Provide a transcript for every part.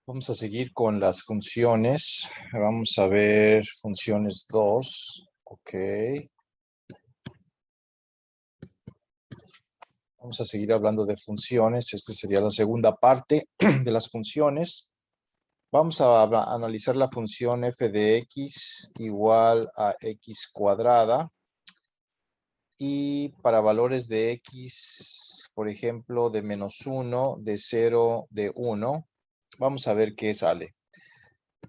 Vamos a seguir con las funciones. Vamos a ver funciones 2. Ok. Vamos a seguir hablando de funciones. Esta sería la segunda parte de las funciones. Vamos a analizar la función f de x igual a x cuadrada. Y para valores de x, por ejemplo, de -1, de 0, de 1, vamos a ver qué sale.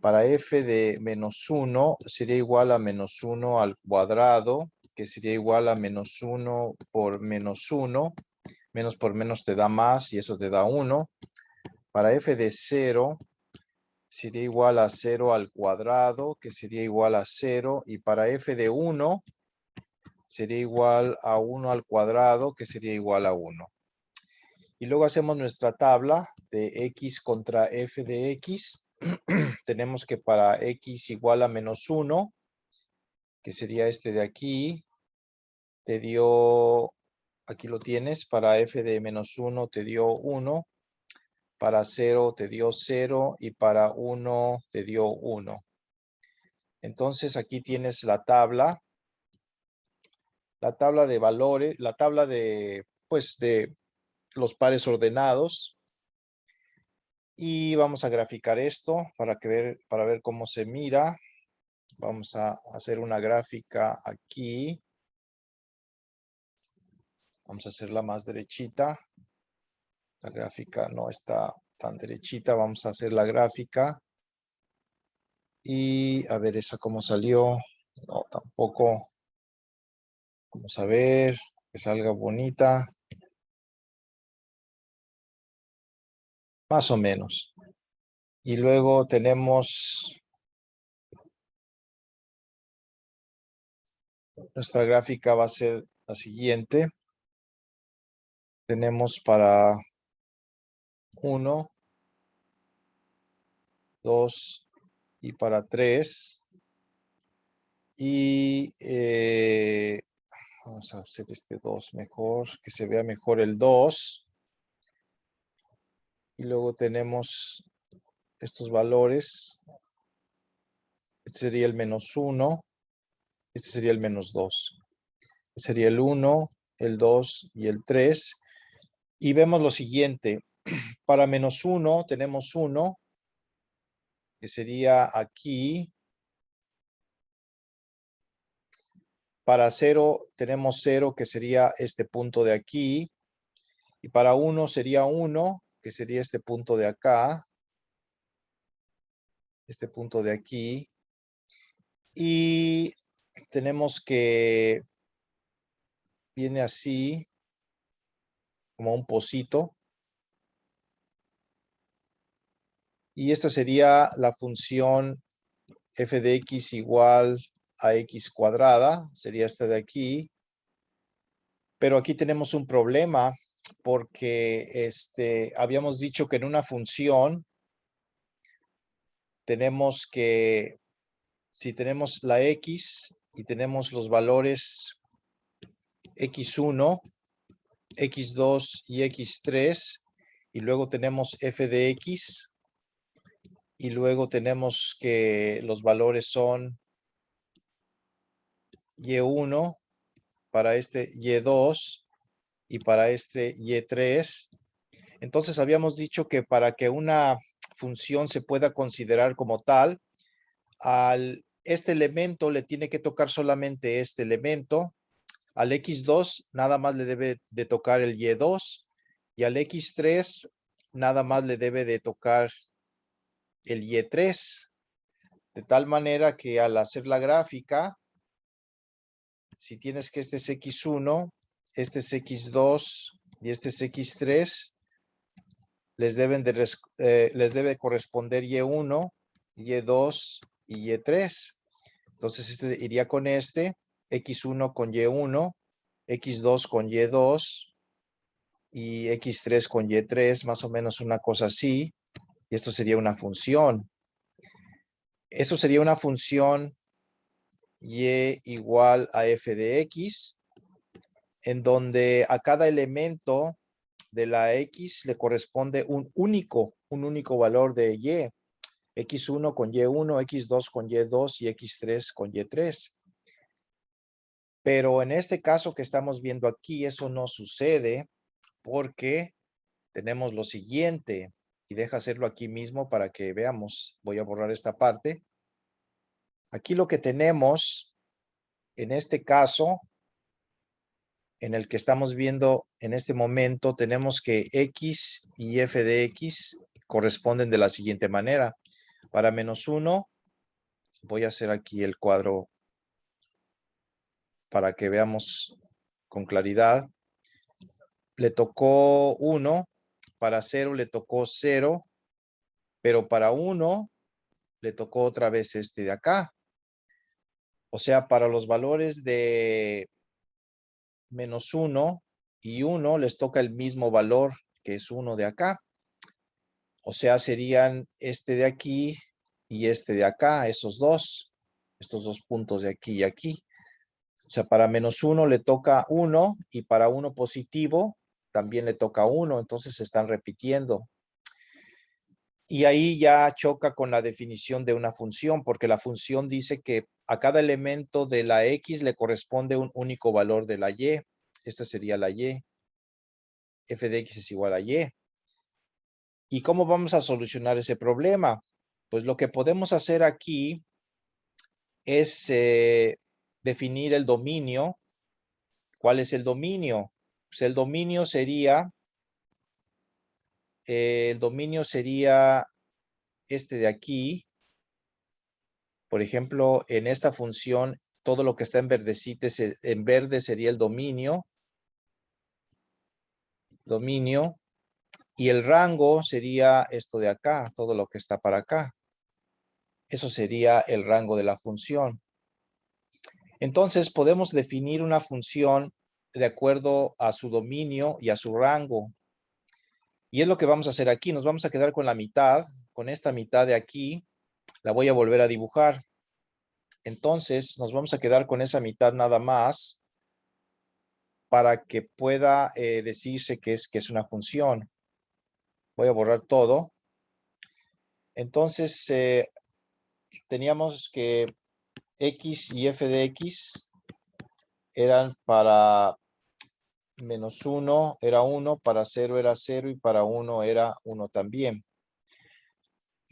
Para f de -1 sería igual a -1 al cuadrado, que sería igual a -1 por -1. Menos por menos te da más y eso te da 1. Para f de 0 sería igual a 0 al cuadrado, que sería igual a 0. Y para f de 1 sería igual a 1 al cuadrado, que sería igual a 1. Y luego hacemos nuestra tabla de x contra f de x. Tenemos que para x igual a -1, que sería este de aquí, te dio, aquí lo tienes, para f de -1 te dio 1, para 0 te dio 0 y para 1 te dio 1. Entonces aquí tienes la tabla de valores, la tabla de, pues, de los pares ordenados. Y vamos a graficar esto para ver cómo se mira. Vamos a hacer una gráfica aquí. Vamos a hacerla más derechita. La gráfica no está tan derechita. Vamos a hacer la gráfica. Y a ver esa cómo salió. No, tampoco. Vamos a ver que salga bonita. Más o menos. Y luego tenemos nuestra gráfica va a ser la siguiente. Tenemos para 1, 2 y para 3. Y vamos a hacer este 2 mejor, que se vea mejor el 2. Y luego tenemos estos valores. Este sería el -1. Este sería el -2. Este sería el 1, el 2 y el 3. Y vemos lo siguiente. Para -1 tenemos 1, que sería aquí. Para 0 tenemos 0, que sería este punto de aquí. Y para 1 sería 1, que sería este punto de acá. Este punto de aquí. Y tenemos que viene así, como un pocito. Y esta sería la función f de x igual a x cuadrada. Sería esta de aquí. Pero aquí tenemos un problema porque habíamos dicho que en una función tenemos que, si tenemos la x y tenemos los valores x1, x2 y x3, y luego tenemos f de x, y luego tenemos que los valores son y1 para este y2 y para este y3. Entonces habíamos dicho que para que una función se pueda considerar como tal, este elemento le tiene que tocar solamente este elemento. Al x2 nada más le debe de tocar el y2 y al x3 nada más le debe de tocar el y3. De tal manera que al hacer la gráfica, si tienes que este es x1, este es x2 y este es x3, les debe corresponder y1, y2 y y3. Entonces este iría con este, x1 con y1, x2 con y2 y x3 con y3, más o menos una cosa así. Y esto sería una función. Eso sería una función y igual a f de x, en donde a cada elemento de la X le corresponde un único valor de Y. X1 con Y1, X2 con Y2 y X3 con Y3. Pero en este caso que estamos viendo aquí, eso no sucede porque tenemos lo siguiente. Y deja hacerlo aquí mismo para que veamos. Voy a borrar esta parte. Aquí lo que tenemos, en este caso, en el que estamos viendo en este momento, tenemos que X y f de X corresponden de la siguiente manera. Para -1, voy a hacer aquí el cuadro para que veamos con claridad. Le tocó 1, para 0 le tocó 0, pero para 1 le tocó otra vez este de acá. O sea, para los valores de -1 y 1 les toca el mismo valor que es 1 de acá. O sea, serían este de aquí y este de acá, estos dos puntos de aquí y aquí. O sea, para -1 le toca 1 y para 1 positivo también le toca 1, entonces se están repitiendo. Y ahí ya choca con la definición de una función, porque la función dice que a cada elemento de la X le corresponde un único valor de la Y. Esta sería la Y. F de X es igual a Y. ¿Y cómo vamos a solucionar ese problema? Pues lo que podemos hacer aquí es definir el dominio. ¿Cuál es el dominio? Pues el dominio sería este de aquí. Por ejemplo, en esta función, todo lo que está en verdecito, en verde sería el dominio. Y el rango sería esto de acá, todo lo que está para acá. Eso sería el rango de la función. Entonces, podemos definir una función de acuerdo a su dominio y a su rango. Y es lo que vamos a hacer aquí. Nos vamos a quedar con la mitad, con esta mitad de aquí. La voy a volver a dibujar. Entonces, nos vamos a quedar con esa mitad nada más para que pueda decirse que es una función. Voy a borrar todo. Entonces, teníamos que X y f de X eran para -1 era 1, para 0 era 0 y para 1 era 1 también.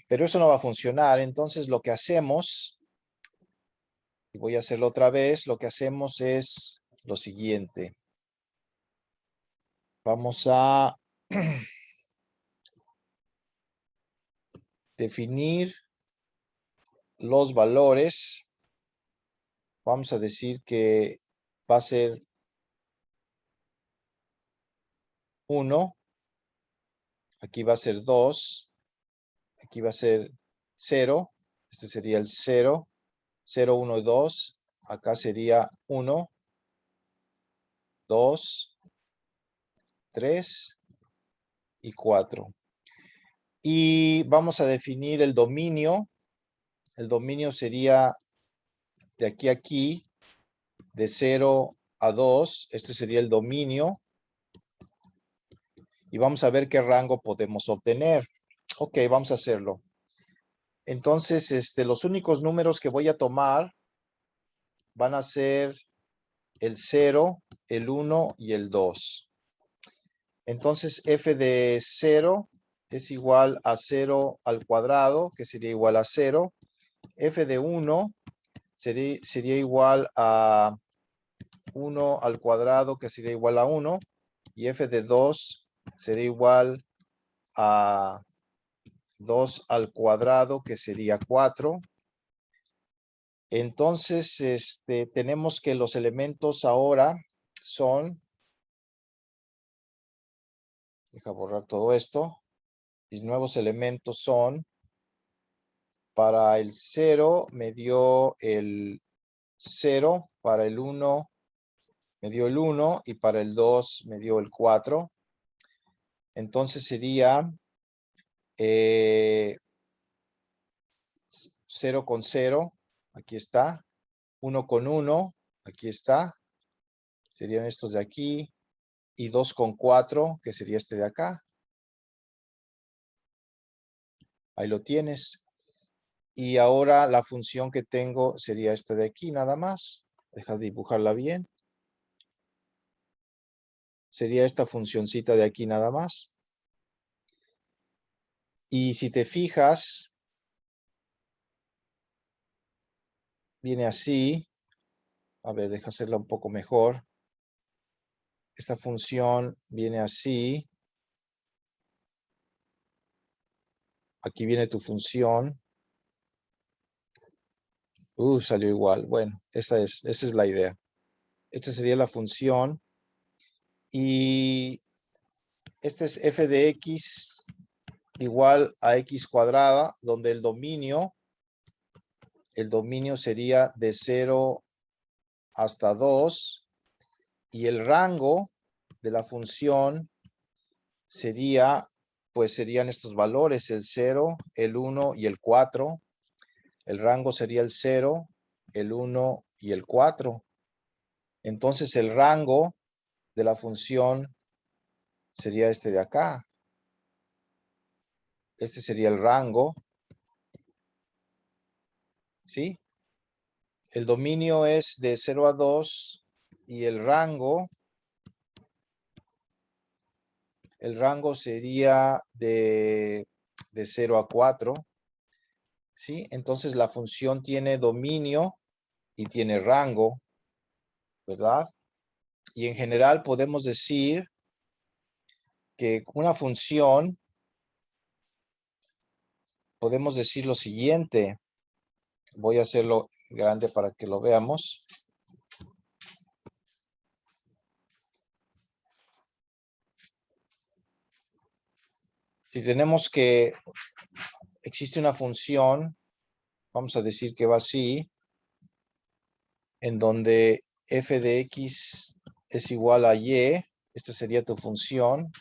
Pero eso no va a funcionar. Entonces lo que hacemos, y voy a hacerlo otra vez, lo que hacemos es lo siguiente. Vamos a definir los valores. Vamos a decir que va a ser 1. Aquí va a ser 2. Aquí va a ser 0. Este sería el 0. 0, 1 y 2. Acá sería 1, 2, 3 y 4. Y vamos a definir el dominio. El dominio sería de aquí a aquí, de 0 a 2. Este sería el dominio. Y vamos a ver qué rango podemos obtener. Ok, vamos a hacerlo. Entonces, los únicos números que voy a tomar van a ser el 0, el 1 y el 2. Entonces, f de 0 es igual a 0 al cuadrado, que sería igual a 0. F de 1 sería igual a 1 al cuadrado, que sería igual a 1. Y f de 2 sería igual a 2 al cuadrado, que sería 4. Entonces, tenemos que los elementos ahora son, deja borrar todo esto. Mis nuevos elementos son, para el 0 me dio el 0, para el 1 me dio el 1 y para el 2 me dio el 4. Entonces sería 0 con 0, aquí está. 1 con 1, aquí está. Serían estos de aquí. y 2,4, que sería este de acá. Ahí lo tienes. Y ahora la función que tengo sería esta de aquí nada más. Deja de dibujarla bien. Sería esta funcioncita de aquí nada más. Y si te fijas, viene así. A ver, deja hacerla un poco mejor. Esta función viene así. Aquí viene tu función. Salió igual. Bueno, esa es la idea. Esta sería la función. Y este es f de x igual a x cuadrada, donde el dominio sería de 0 hasta 2. Y el rango de la función sería, pues serían estos valores, el 0, el 1 y el 4. El rango sería el 0, el 1 y el 4. Entonces el rango de la función sería este de acá. Este sería el rango. ¿Sí? El dominio es de 0 a 2 y el rango sería de 0 a 4. ¿Sí? Entonces la función tiene dominio y tiene rango, ¿verdad? Y en general podemos decir que una función, podemos decir lo siguiente. Voy a hacerlo grande para que lo veamos. Si tenemos que existe una función, vamos a decir que va así, en donde f de x es igual a y, esta sería tu función.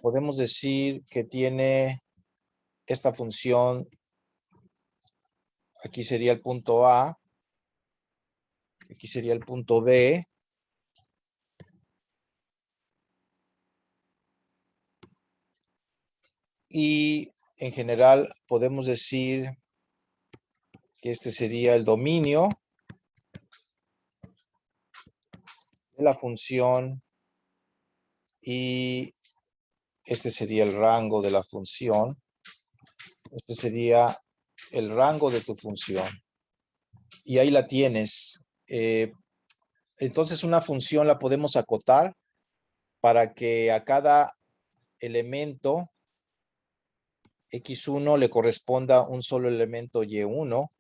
Podemos decir que tiene esta función, aquí sería el punto A, aquí sería el punto B, y en general podemos decir que este sería el dominio de la función y este sería el rango de la función. Este sería el rango de tu función. Y ahí la tienes. Entonces una función la podemos acotar para que a cada elemento x1 le corresponda un solo elemento y1.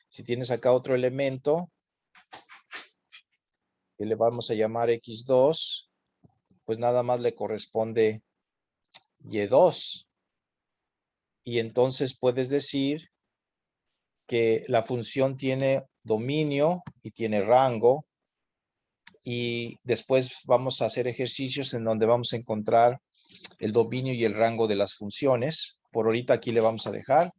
Si tienes acá otro elemento que le vamos a llamar x2, pues nada más le corresponde y2. Y entonces puedes decir que la función tiene dominio y tiene rango. Y después vamos a hacer ejercicios en donde vamos a encontrar el dominio y el rango de las funciones. Por ahorita aquí le vamos a dejar.